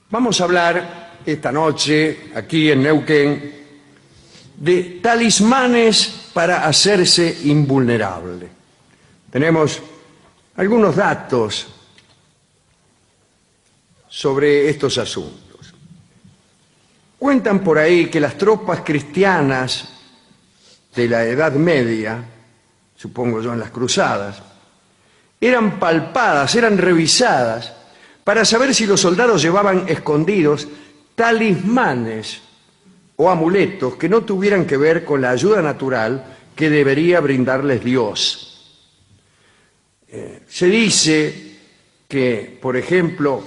Vamos a hablar esta noche, aquí en Neuquén, de talismanes para hacerse invulnerable. Tenemos algunos datos sobre estos asuntos. Cuentan por ahí que las tropas cristianas de la Edad Media, supongo yo en las cruzadas, eran palpadas, eran revisadas para saber si los soldados llevaban escondidos talismanes o amuletos que no tuvieran que ver con la ayuda natural que debería brindarles Dios. Se dice que, por ejemplo,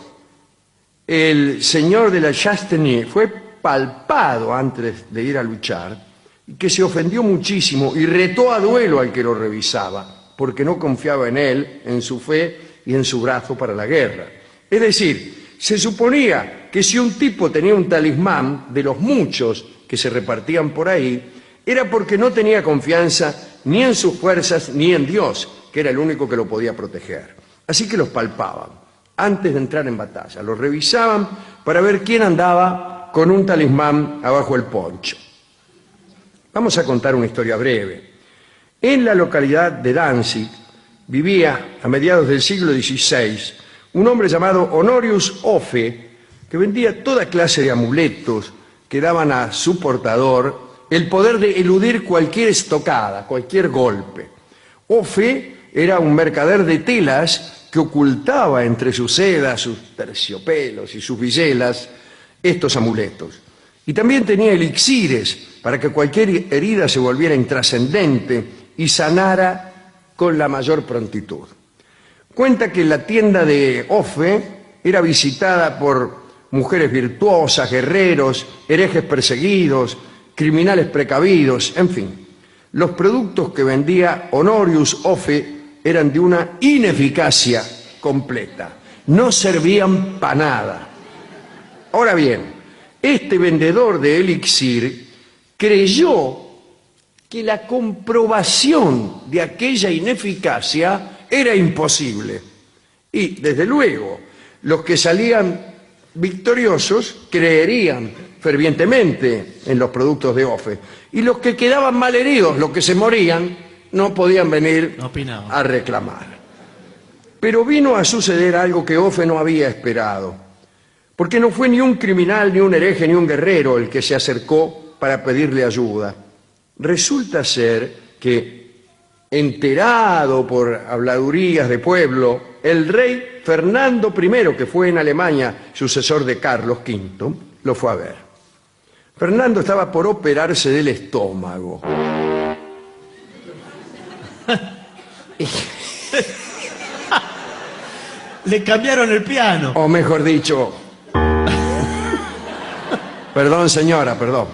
el señor de la Chastenie fue palpado antes de ir a luchar y que se ofendió muchísimo y retó a duelo al que lo revisaba, porque no confiaba en él, en su fe y en su brazo para la guerra. Es decir, se suponía que si un tipo tenía un talismán de los muchos que se repartían por ahí, era porque no tenía confianza ni en sus fuerzas ni en Dios, que era el único que lo podía proteger. Así que los palpaban antes de entrar en batalla, los revisaban para ver quién andaba con un talismán abajo el poncho. Vamos a contar una historia breve. En la localidad de Danzig vivía, a mediados del siglo XVI, un hombre llamado Honorius Offe, que vendía toda clase de amuletos que daban a su portador el poder de eludir cualquier estocada, cualquier golpe. Offe era un mercader de telas que ocultaba entre sus sedas, sus terciopelos y sus viselas estos amuletos. Y también tenía elixires para que cualquier herida se volviera intrascendente y sanara con la mayor prontitud. Cuenta que la tienda de Offe era visitada por mujeres virtuosas, guerreros, herejes perseguidos, criminales precavidos, en fin. Los productos que vendía Honorius Offe eran de una ineficacia completa. No servían para nada. Ahora bien, este vendedor de elixir creyó que la comprobación de aquella ineficacia era imposible. Y, desde luego, los que salían victoriosos creerían fervientemente en los productos de Offe. Y los que quedaban malheridos, los que se morían, no podían venir a reclamar. Pero vino a suceder algo que Offe no había esperado. Porque no fue ni un criminal, ni un hereje, ni un guerrero el que se acercó para pedirle ayuda. Resulta ser que, enterado por habladurías de pueblo, el rey Fernando I, que fue en Alemania sucesor de Carlos V, lo fue a ver. Fernando estaba por operarse del estómago. Le cambiaron el piano. O mejor dicho... Perdón, señora, perdón.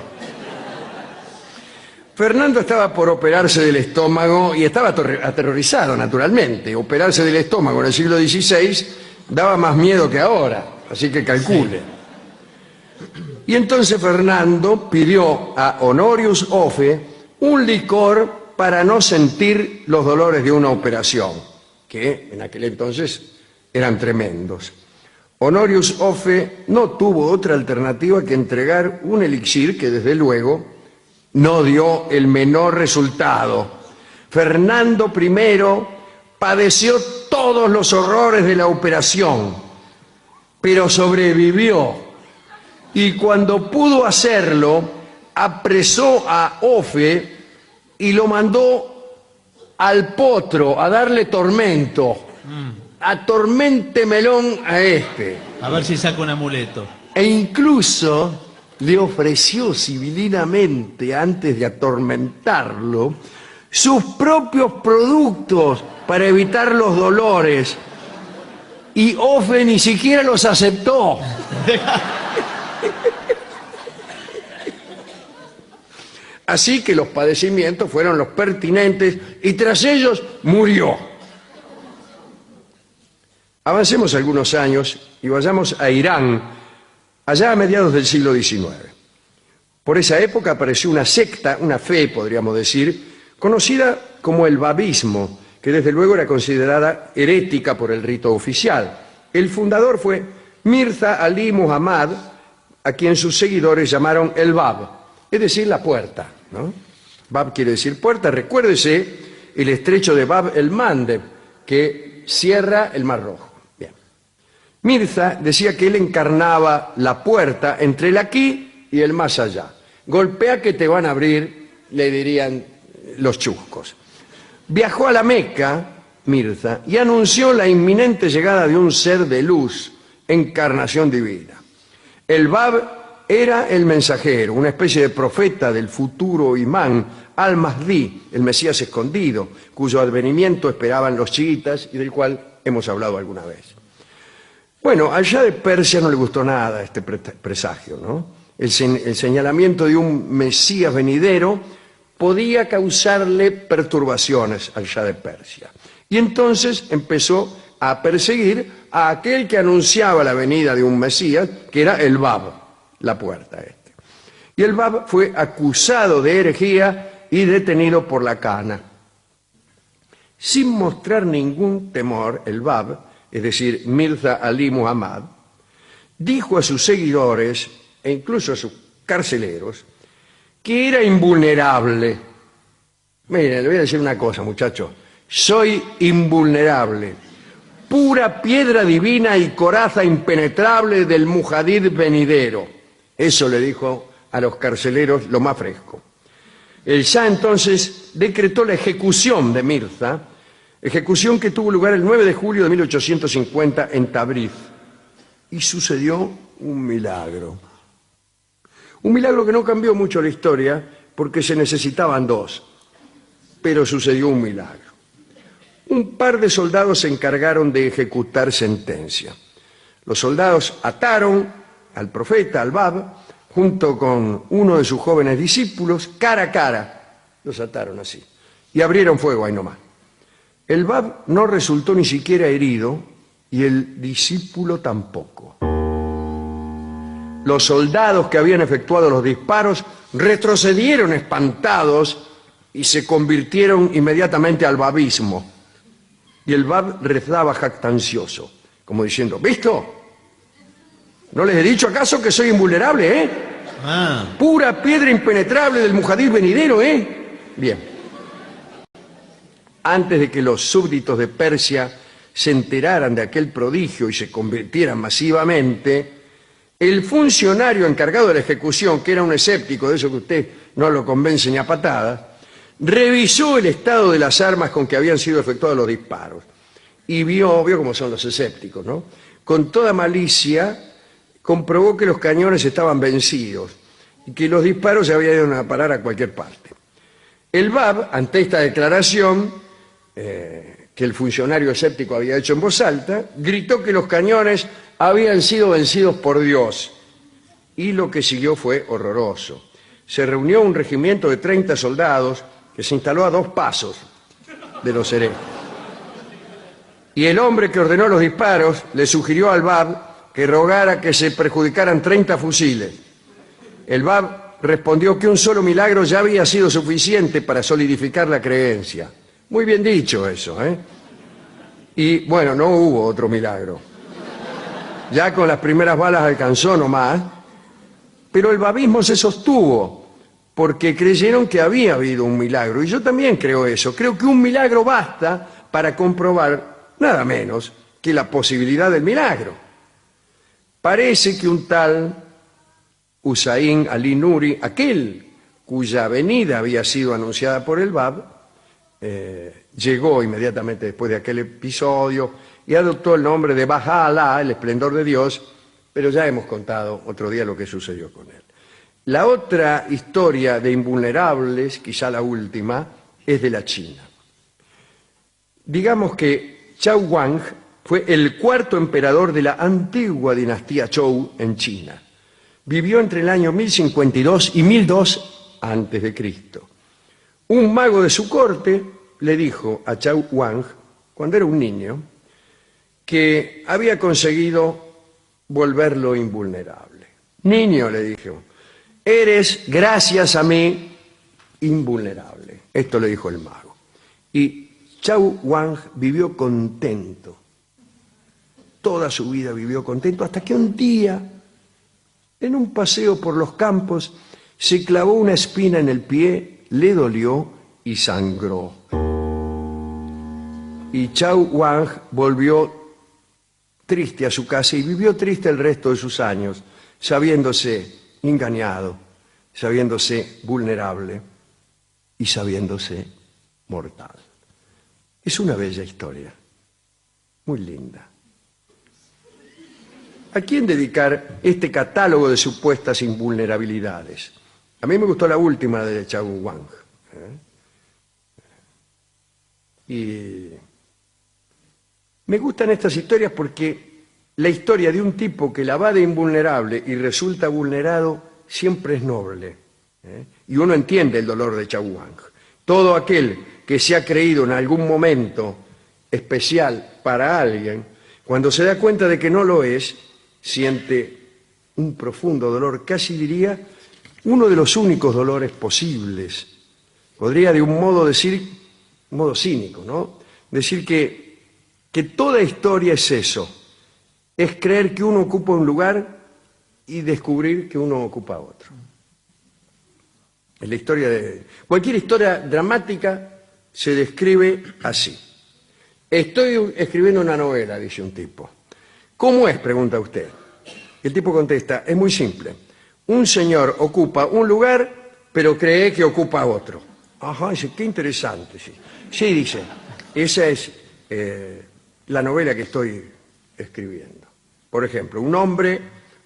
Fernando estaba por operarse del estómago y estaba aterrorizado, naturalmente. Operarse del estómago en el siglo XVI daba más miedo que ahora, así que calcule. Sí. Y entonces Fernando pidió a Honorius Offe un licor para no sentir los dolores de una operación, que en aquel entonces eran tremendos. Honorius Offe no tuvo otra alternativa que entregar un elixir que, desde luego, no dio el menor resultado. Fernando I padeció todos los horrores de la operación, pero sobrevivió. Y cuando pudo hacerlo, apresó a Offe y lo mandó al potro a darle tormento. Atorméntemelón a este. A ver si saca un amuleto. E incluso le ofreció civilinamente, antes de atormentarlo, sus propios productos para evitar los dolores. Y Offe ni siquiera los aceptó. Así que los padecimientos fueron los pertinentes y tras ellos murió. Avancemos algunos años y vayamos a Irán, allá a mediados del siglo XIX. Por esa época apareció una secta, una fe, podríamos decir, conocida como el babismo, que desde luego era considerada herética por el rito oficial. El fundador fue Mirza Ali Muhammad, a quien sus seguidores llamaron el Bab, es decir, la puerta, ¿no? Bab quiere decir puerta. Recuérdese el estrecho de Bab el Mandeb, que cierra el Mar Rojo. Bien. Mirza decía que él encarnaba la puerta entre el aquí y el más allá. Golpea que te van a abrir, le dirían los chuscos. Viajó a la Meca, Mirza, y anunció la inminente llegada de un ser de luz, encarnación divina. El Bab era el mensajero, una especie de profeta del futuro imán, al-Mahdi, el Mesías escondido, cuyo advenimiento esperaban los chiitas y del cual hemos hablado alguna vez. Bueno, al Shah de Persia no le gustó nada este presagio, ¿no? El señalamiento de un Mesías venidero podía causarle perturbaciones al Shah de Persia. Y entonces empezó a perseguir a aquel que anunciaba la venida de un Mesías, que era el Bab, la puerta este. Y el Bab fue acusado de herejía y detenido por la Cana. Sin mostrar ningún temor, el Bab, es decir, Mirza Ali Muhammad, dijo a sus seguidores e incluso a sus carceleros que era invulnerable. Miren, le voy a decir una cosa, muchachos. Soy invulnerable, pura piedra divina y coraza impenetrable del Mujadid venidero. Eso le dijo a los carceleros lo más fresco. El Shah entonces decretó la ejecución de Mirza, ejecución que tuvo lugar el 9 de julio de 1850 en Tabriz. Y sucedió un milagro. Un milagro que no cambió mucho la historia porque se necesitaban dos, pero sucedió un milagro. Un par de soldados se encargaron de ejecutar sentencia. Los soldados ataron al profeta, al Bab, junto con uno de sus jóvenes discípulos, cara a cara. Los ataron así. Y abrieron fuego ahí nomás. El Bab no resultó ni siquiera herido y el discípulo tampoco. Los soldados que habían efectuado los disparos retrocedieron espantados y se convirtieron inmediatamente al babismo. Y el Bab rezaba jactancioso, como diciendo, ¿visto? ¿No les he dicho acaso que soy invulnerable, eh? Pura piedra impenetrable del Mujadid venidero, ¿eh? Bien. Antes de que los súbditos de Persia se enteraran de aquel prodigio y se convirtieran masivamente, el funcionario encargado de la ejecución, que era un escéptico, de eso que usted no lo convence ni a patadas, revisó el estado de las armas con que habían sido efectuados los disparos y vio cómo son los escépticos, ¿no? Con toda malicia comprobó que los cañones estaban vencidos y que los disparos se habían ido a parar a cualquier parte. El Bab, ante esta declaración que el funcionario escéptico había hecho en voz alta, gritó que los cañones habían sido vencidos por Dios, y lo que siguió fue horroroso. Se reunió un regimiento de 30 soldados que se instaló a 2 pasos de los herejes. Y el hombre que ordenó los disparos le sugirió al Bab que rogara que se perjudicaran 30 fusiles. El Bab respondió que un solo milagro ya había sido suficiente para solidificar la creencia. Muy bien dicho eso, ¿eh? Y bueno, no hubo otro milagro. Ya con las primeras balas alcanzó nomás, pero el babismo se sostuvo porque creyeron que había habido un milagro. Y yo también creo eso. Creo que un milagro basta para comprobar nada menos que la posibilidad del milagro. Parece que un tal Husayn Ali Nuri, aquel cuya venida había sido anunciada por el Bab, llegó inmediatamente después de aquel episodio y adoptó el nombre de Baha Alá, el esplendor de Dios, pero ya hemos contado otro día lo que sucedió con él. La otra historia de invulnerables, quizá la última, es de la China. Digamos que Chao Wang fue el 4º emperador de la antigua dinastía Zhou en China. Vivió entre el año 1052 y 1002 antes de Cristo. Un mago de su corte le dijo a Chao Wang, cuando era un niño, que había conseguido volverlo invulnerable. Niño, le dijo, eres, gracias a mí, invulnerable. Esto le dijo el mago. Y Chao Wang vivió contento toda su vida vivió contento, hasta que un día, en un paseo por los campos, se clavó una espina en el pie, le dolió y sangró. Y Chao Wang volvió triste a su casa y vivió triste el resto de sus años, sabiéndose engañado, sabiéndose vulnerable y sabiéndose mortal. Es una bella historia, muy linda. ¿A quién dedicar este catálogo de supuestas invulnerabilidades? A mí me gustó la última de Chao Wang. Y me gustan estas historias porque la historia de un tipo que la va de invulnerable y resulta vulnerado siempre es noble. Y uno entiende el dolor de Chao Wang. Todo aquel que se ha creído en algún momento especial para alguien, cuando se da cuenta de que no lo es, siente un profundo dolor, casi diría uno de los únicos dolores posibles. Podría de un modo decir, un modo cínico, ¿no? Decir que toda historia es eso, es creer que uno ocupa un lugar y descubrir que uno ocupa otro. En la historia cualquier historia dramática se describe así. Estoy escribiendo una novela, dice un tipo. ¿Cómo es?, pregunta usted. El tipo contesta, es muy simple. Un señor ocupa un lugar, pero cree que ocupa otro. Ajá, dice, qué interesante. Sí, sí, dice, esa es la novela que estoy escribiendo. Por ejemplo, un hombre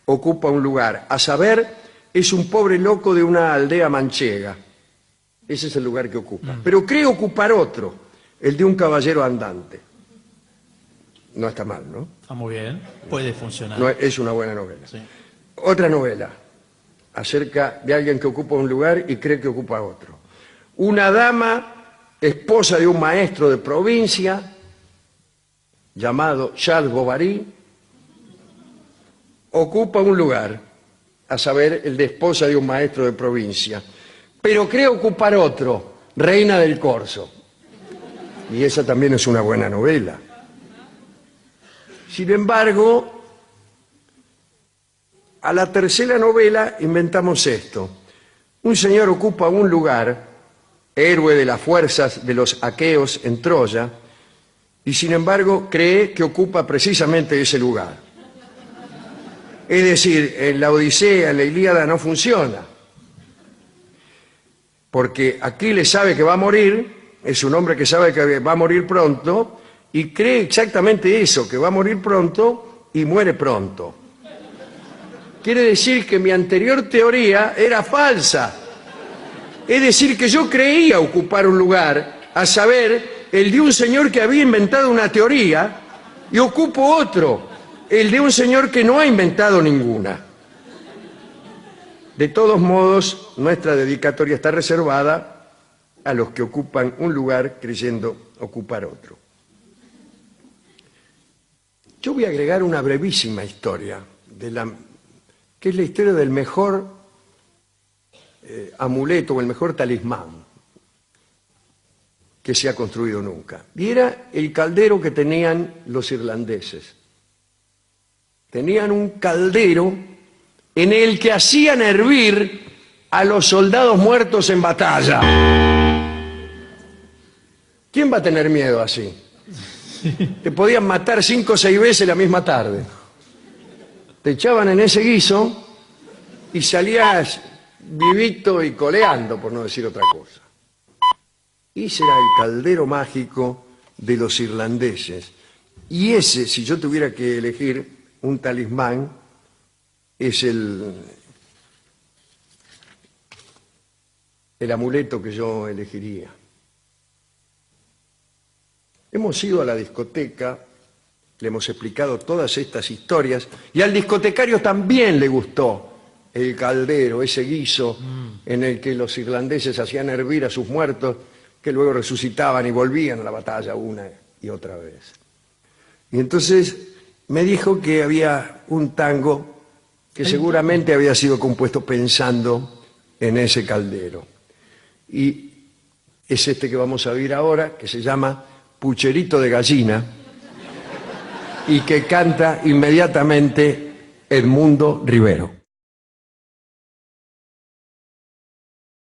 ocupa un lugar, a saber, es un pobre loco de una aldea manchega. Ese es el lugar que ocupa. Pero cree ocupar otro, el de un caballero andante. No está mal, ¿no? Está muy bien, puede funcionar. No, es una buena novela. Sí. Otra novela, acerca de alguien que ocupa un lugar y cree que ocupa otro. Una dama, esposa de un maestro de provincia, llamado Charles Bovary, ocupa un lugar, a saber, el de esposa de un maestro de provincia, pero cree ocupar otro, reina del corso. Y esa también es una buena novela. Sin embargo, a la tercera novela inventamos esto. Un señor ocupa un lugar, héroe de las fuerzas de los aqueos en Troya, y sin embargo cree que ocupa precisamente ese lugar. Es decir, en la Odisea, en la Ilíada no funciona. Porque Aquiles sabe que va a morir, es un hombre que sabe que va a morir pronto, y cree exactamente eso, que va a morir pronto y muere pronto. Quiere decir que mi anterior teoría era falsa. Es decir, que yo creía ocupar un lugar, a saber, el de un señor que había inventado una teoría, y ocupo otro, el de un señor que no ha inventado ninguna. De todos modos, nuestra dedicatoria está reservada a los que ocupan un lugar creyendo ocupar otro. Yo voy a agregar una brevísima historia, que es la historia del mejor amuleto o el mejor talismán que se ha construido nunca. Y era el caldero que tenían los irlandeses. Tenían un caldero en el que hacían hervir a los soldados muertos en batalla. ¿Quién va a tener miedo así? Te podían matar 5 o 6 veces la misma tarde. Te echaban en ese guiso y salías vivito y coleando, por no decir otra cosa. Ese era el caldero mágico de los irlandeses. Y ese, si yo tuviera que elegir un talismán, es el amuleto que yo elegiría. Hemos ido a la discoteca, le hemos explicado todas estas historias, y al discotecario también le gustó el caldero, ese guiso en el que los irlandeses hacían hervir a sus muertos, que luego resucitaban y volvían a la batalla una y otra vez. Y entonces me dijo que había un tango que seguramente había sido compuesto pensando en ese caldero. Y es este que vamos a oír ahora, que se llama Pucherito de Gallina, y que canta inmediatamente Edmundo Rivero.